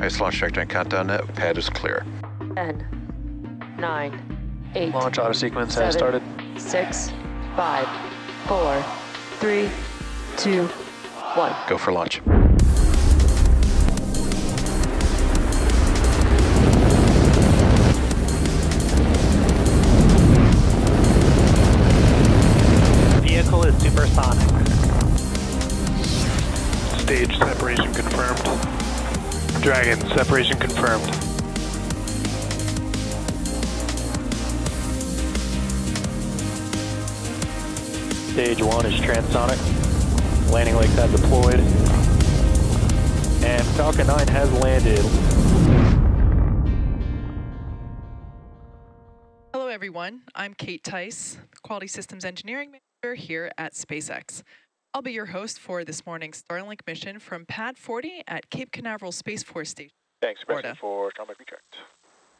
Nice launch trajectory and countdown net. Pad is clear. 10, 9, 8. Launch auto sequence has started. 6, 5, 4, 3, 2, 1. Go for launch. Vehicle is supersonic. Stage separation confirmed. Dragon, separation confirmed. Stage 1 is transonic. Landing legs have deployed. And Falcon 9 has landed. Hello everyone, I'm Kate Tice, Quality Systems Engineering Manager here at SpaceX. I'll be your host for this morning's Starlink mission from Pad 40 at Cape Canaveral Space Force Station, Thanks, Florida. for Starlink retract.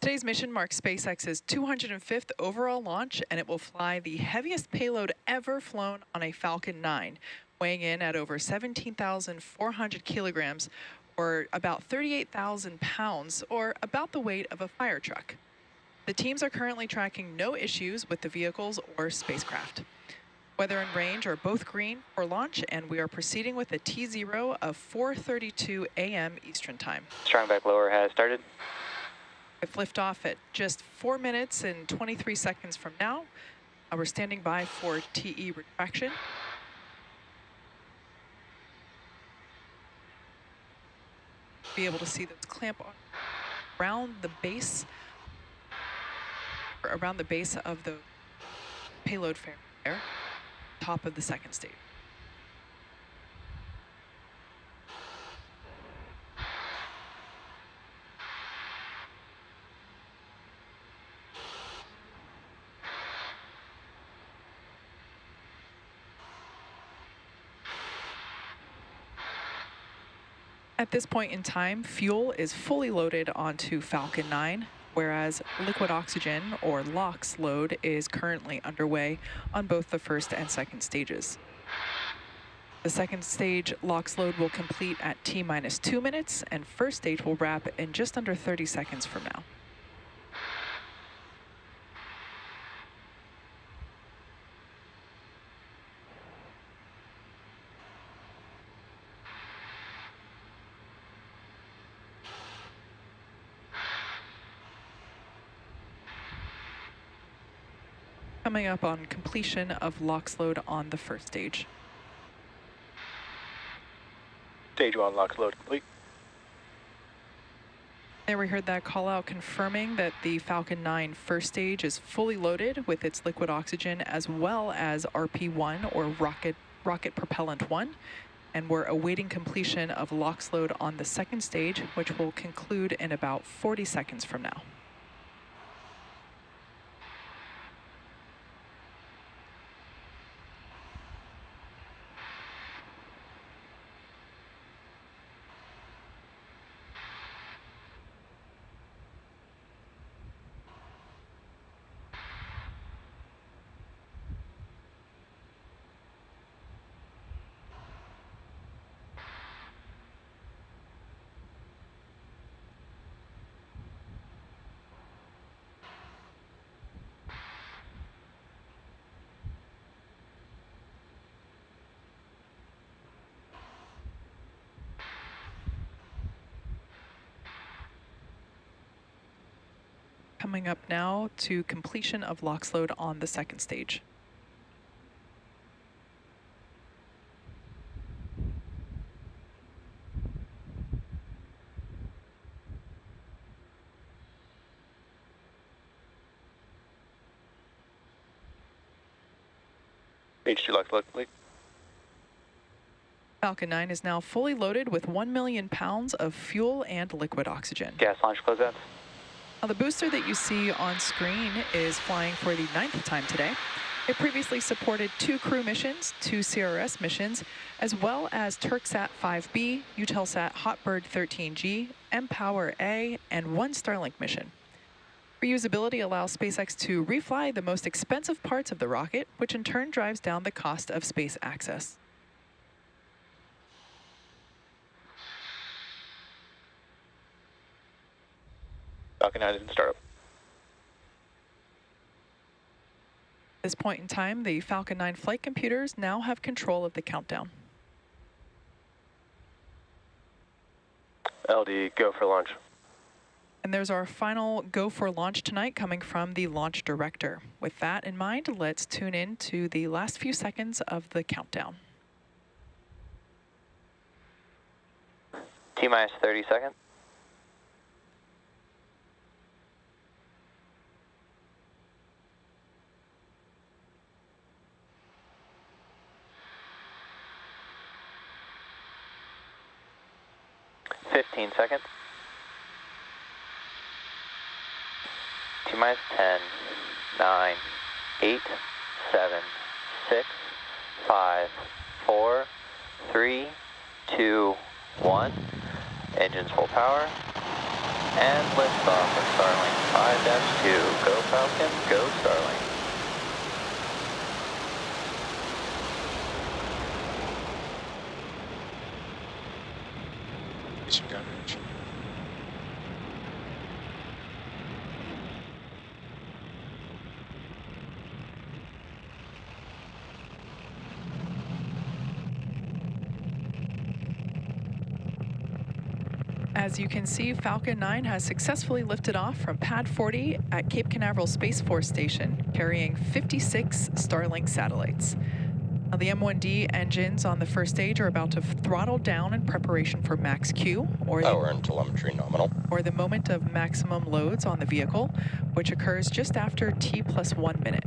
Today's mission marks SpaceX's 205th overall launch, and it will fly the heaviest payload ever flown on a Falcon 9, weighing in at over 17,400 kilograms, or about 38,000 pounds, or about the weight of a fire truck. The teams are currently tracking no issues with the vehicles or spacecraft. Weather and range are both green for launch, and we are proceeding with a T0 of 4:32 a.m. Eastern Time. Strong back lower has started. With liftoff at just 4 minutes and 23 seconds from now. We're standing by for TE retraction. Be able to see those clamp on around the base of the payload fair there, top of the second stage. At this point in time, fuel is fully loaded onto Falcon 9, whereas liquid oxygen, or LOX load, is currently underway on both the first and second stages. The second stage LOX load will complete at T-minus 2 minutes, and first stage will wrap in just under 30 seconds from now. Coming up on completion of LOX load on the first stage. Stage 1 LOX load complete. There we heard that call out confirming that the Falcon 9 first stage is fully loaded with its liquid oxygen as well as RP1, or rocket propellant 1. And we're awaiting completion of LOX load on the second stage, which will conclude in about 40 seconds from now. Coming up now to completion of LOX load on the second stage. Stage 2 LOX load complete. Falcon 9 is now fully loaded with 1 million pounds of fuel and liquid oxygen. Gas launch closeouts. Now, the booster that you see on screen is flying for the 9th time today. It previously supported 2 crew missions, 2 CRS missions, as well as Turksat 5B, Eutelsat HOTBIRD 13G, mPOWER-a, and 1 Starlink mission. Reusability allows SpaceX to refly the most expensive parts of the rocket, which in turn drives down the cost of space access. Falcon 9 is in startup. At this point in time, the Falcon 9 flight computers now have control of the countdown. LD, go for launch. And there's our final go for launch tonight coming from the launch director. With that in mind, let's tune in to the last few seconds of the countdown. T-minus 30 seconds. Seconds. T-minus 10, 9, 8, 7, 6, 5, 4, 3, 2, 1. Engines full power. And liftoff of Starlink 5-2. Go Falcon, go Starlink. As you can see, Falcon 9 has successfully lifted off from Pad 40 at Cape Canaveral Space Force Station, carrying 56 Starlink satellites. Now, the M1D engines on the first stage are about to throttle down in preparation for max Q, or Power and telemetry nominal. or the moment of maximum loads on the vehicle, which occurs just after T+1 minute.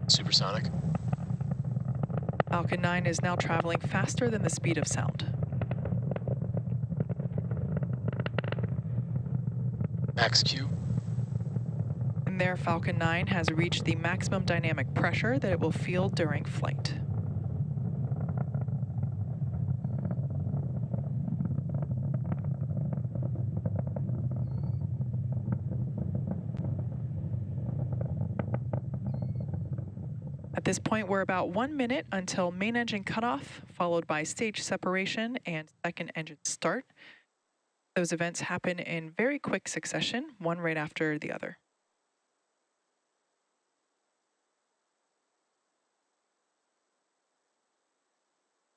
Supersonic. Falcon 9 is now traveling faster than the speed of sound. Max Q. And And there, Falcon 9 has reached the maximum dynamic pressure that it will feel during flight. At this point, we're about 1 minute until main engine cutoff, followed by stage separation and second engine start. Those events happen in very quick succession, one right after the other.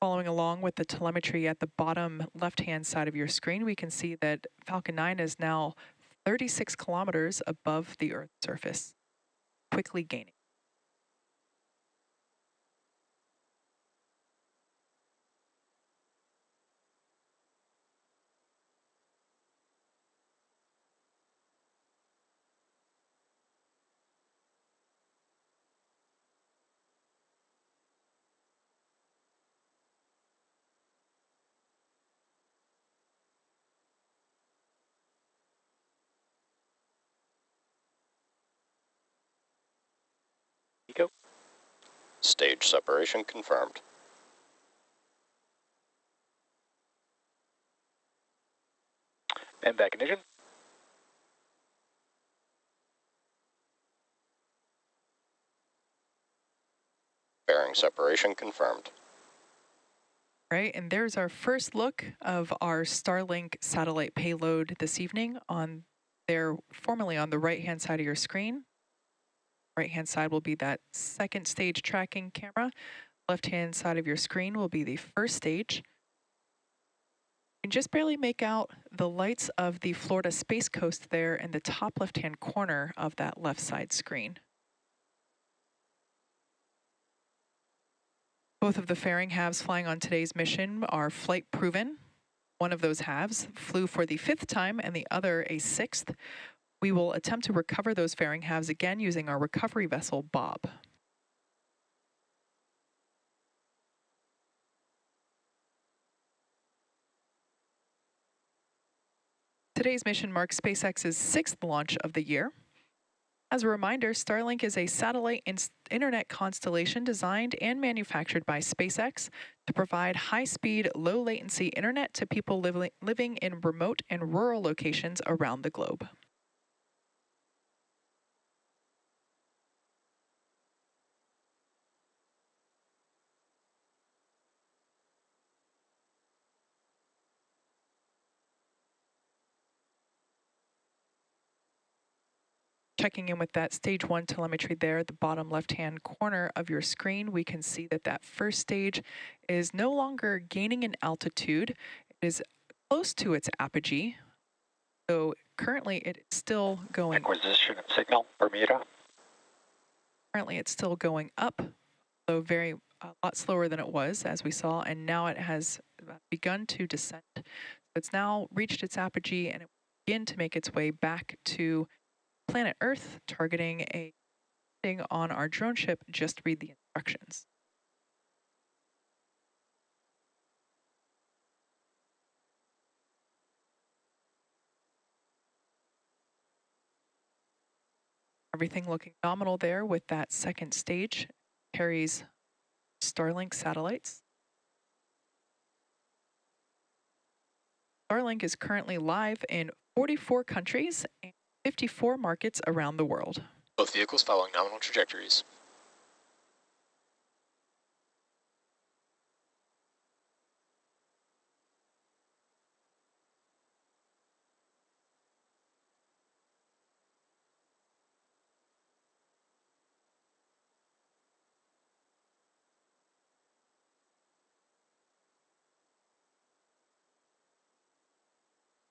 Following along with the telemetry at the bottom left-hand side of your screen, we can see that Falcon 9 is now 36 kilometers above the Earth's surface, quickly gaining. Go. Stage separation confirmed. And back ignition. Bearing separation confirmed. Right, and there's our first look of our Starlink satellite payload this evening on there, formerly on the right-hand side of your screen. Right-hand side will be that second stage tracking camera. Left-hand side of your screen will be the first stage. You can just barely make out the lights of the Florida Space Coast there in the top left-hand corner of that left side screen. Both of the fairing halves flying on today's mission are flight proven. One of those halves flew for the 5th time and the other a 6th. We will attempt to recover those fairing halves again using our recovery vessel, Bob. Today's mission marks SpaceX's 6th launch of the year. As a reminder, Starlink is a satellite internet constellation designed and manufactured by SpaceX to provide high-speed, low-latency internet to people living in remote and rural locations around the globe. Checking in with that stage 1 telemetry there at the bottom left-hand corner of your screen, we can see that that first stage is no longer gaining in altitude. It is close to its apogee. So currently it's still going. Acquisition of signal, Bermuda. Currently it's still going up, though a lot slower than it was, as we saw, and now it has begun to descend. So it's now reached its apogee and it will begin to make its way back to planet Earth, targeting a thing on our drone ship. Just read the instructions. Everything looking nominal there with that second stage. Carries Starlink satellites. Starlink is currently live in 44 countries and 54 markets around the world. Both vehicles following nominal trajectories.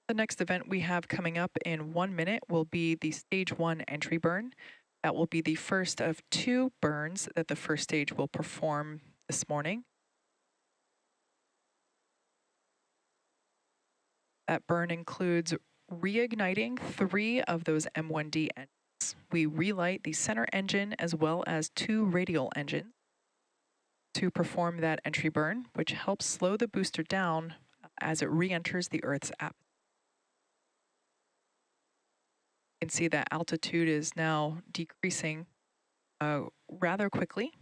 The next event we have coming up in 1 minute will be the stage 1 entry burn. That will be the first of 2 burns that the first stage will perform this morning. That burn includes reigniting 3 of those M1D engines. We relight the center engine as well as 2 radial engines to perform that entry burn, which helps slow the booster down as it re-enters the Earth's atmosphere. can see that altitude is now decreasing rather quickly.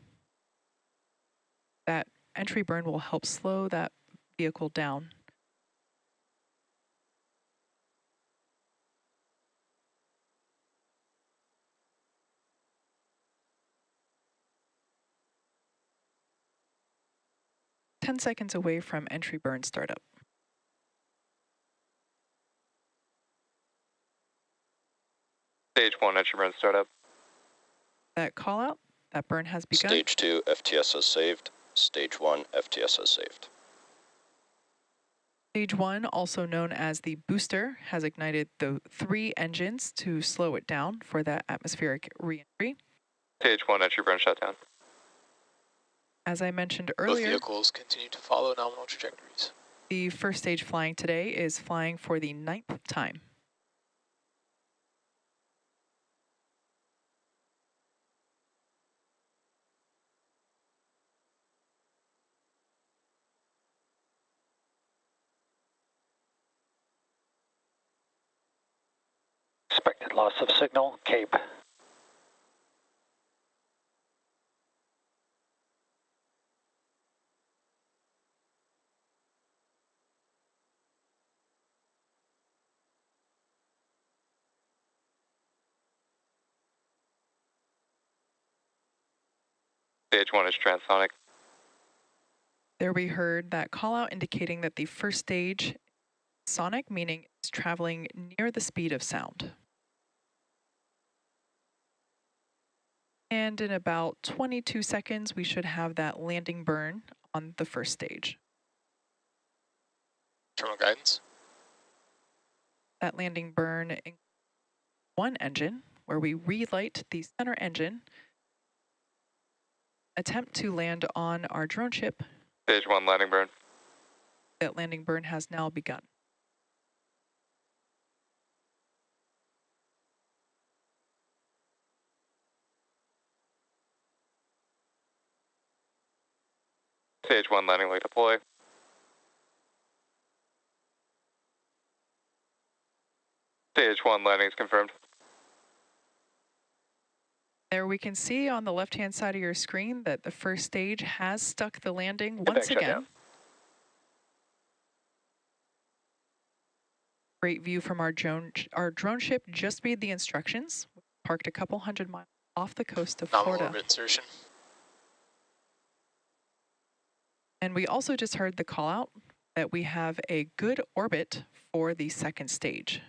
That entry burn will help slow that vehicle down. Ten seconds away from entry burn startup. Stage 1 entry burn startup. That call out, that burn has begun. Stage 2 FTS is saved. Stage 1 FTS is saved. Stage 1, also known as the booster, has ignited the 3 engines to slow it down for that atmospheric re-entry. Stage 1 entry burn shutdown. As I mentioned Both earlier, vehicles continue to follow nominal trajectories. the first stage flying today is flying for the 9th time. Expected loss of signal, Cape. Stage 1 is transonic. There we heard that call out indicating that the first stage is sonic, meaning it's traveling near the speed of sound. And in about 22 seconds, we should have that landing burn on the first stage. Terminal guidance. That landing burn includes one engine, where we relight the center engine, attempt to land on our drone ship. Stage 1 landing burn. That landing burn has now begun. Stage 1 landing leg deploy. Stage 1 landing is confirmed. There we can see on the left-hand side of your screen that the first stage has stuck the landing once again. Great view from our drone ship just made the instructions. Parked a couple hundred miles off the coast of Florida. Nominal orbit insertion. And we also just heard the call out that we have a good orbit for the second stage.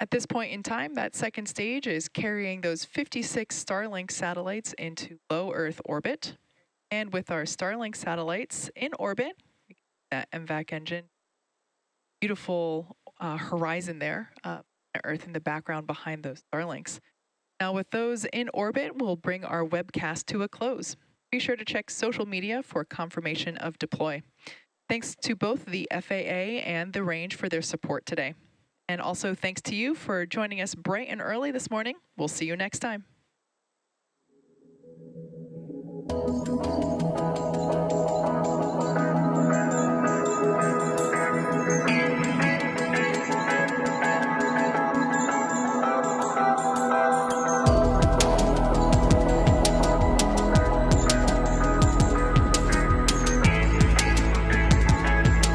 At this point in time, that second stage is carrying those 56 Starlink satellites into low Earth orbit. And with our Starlink satellites in orbit, that MVAC engine, beautiful horizon there, Earth in the background behind those Starlinks. Now with those in orbit, we'll bring our webcast to a close. Be sure to check social media for confirmation of deploy. Thanks to both the FAA and the range for their support today. And also thanks to you for joining us bright and early this morning. We'll see you next time.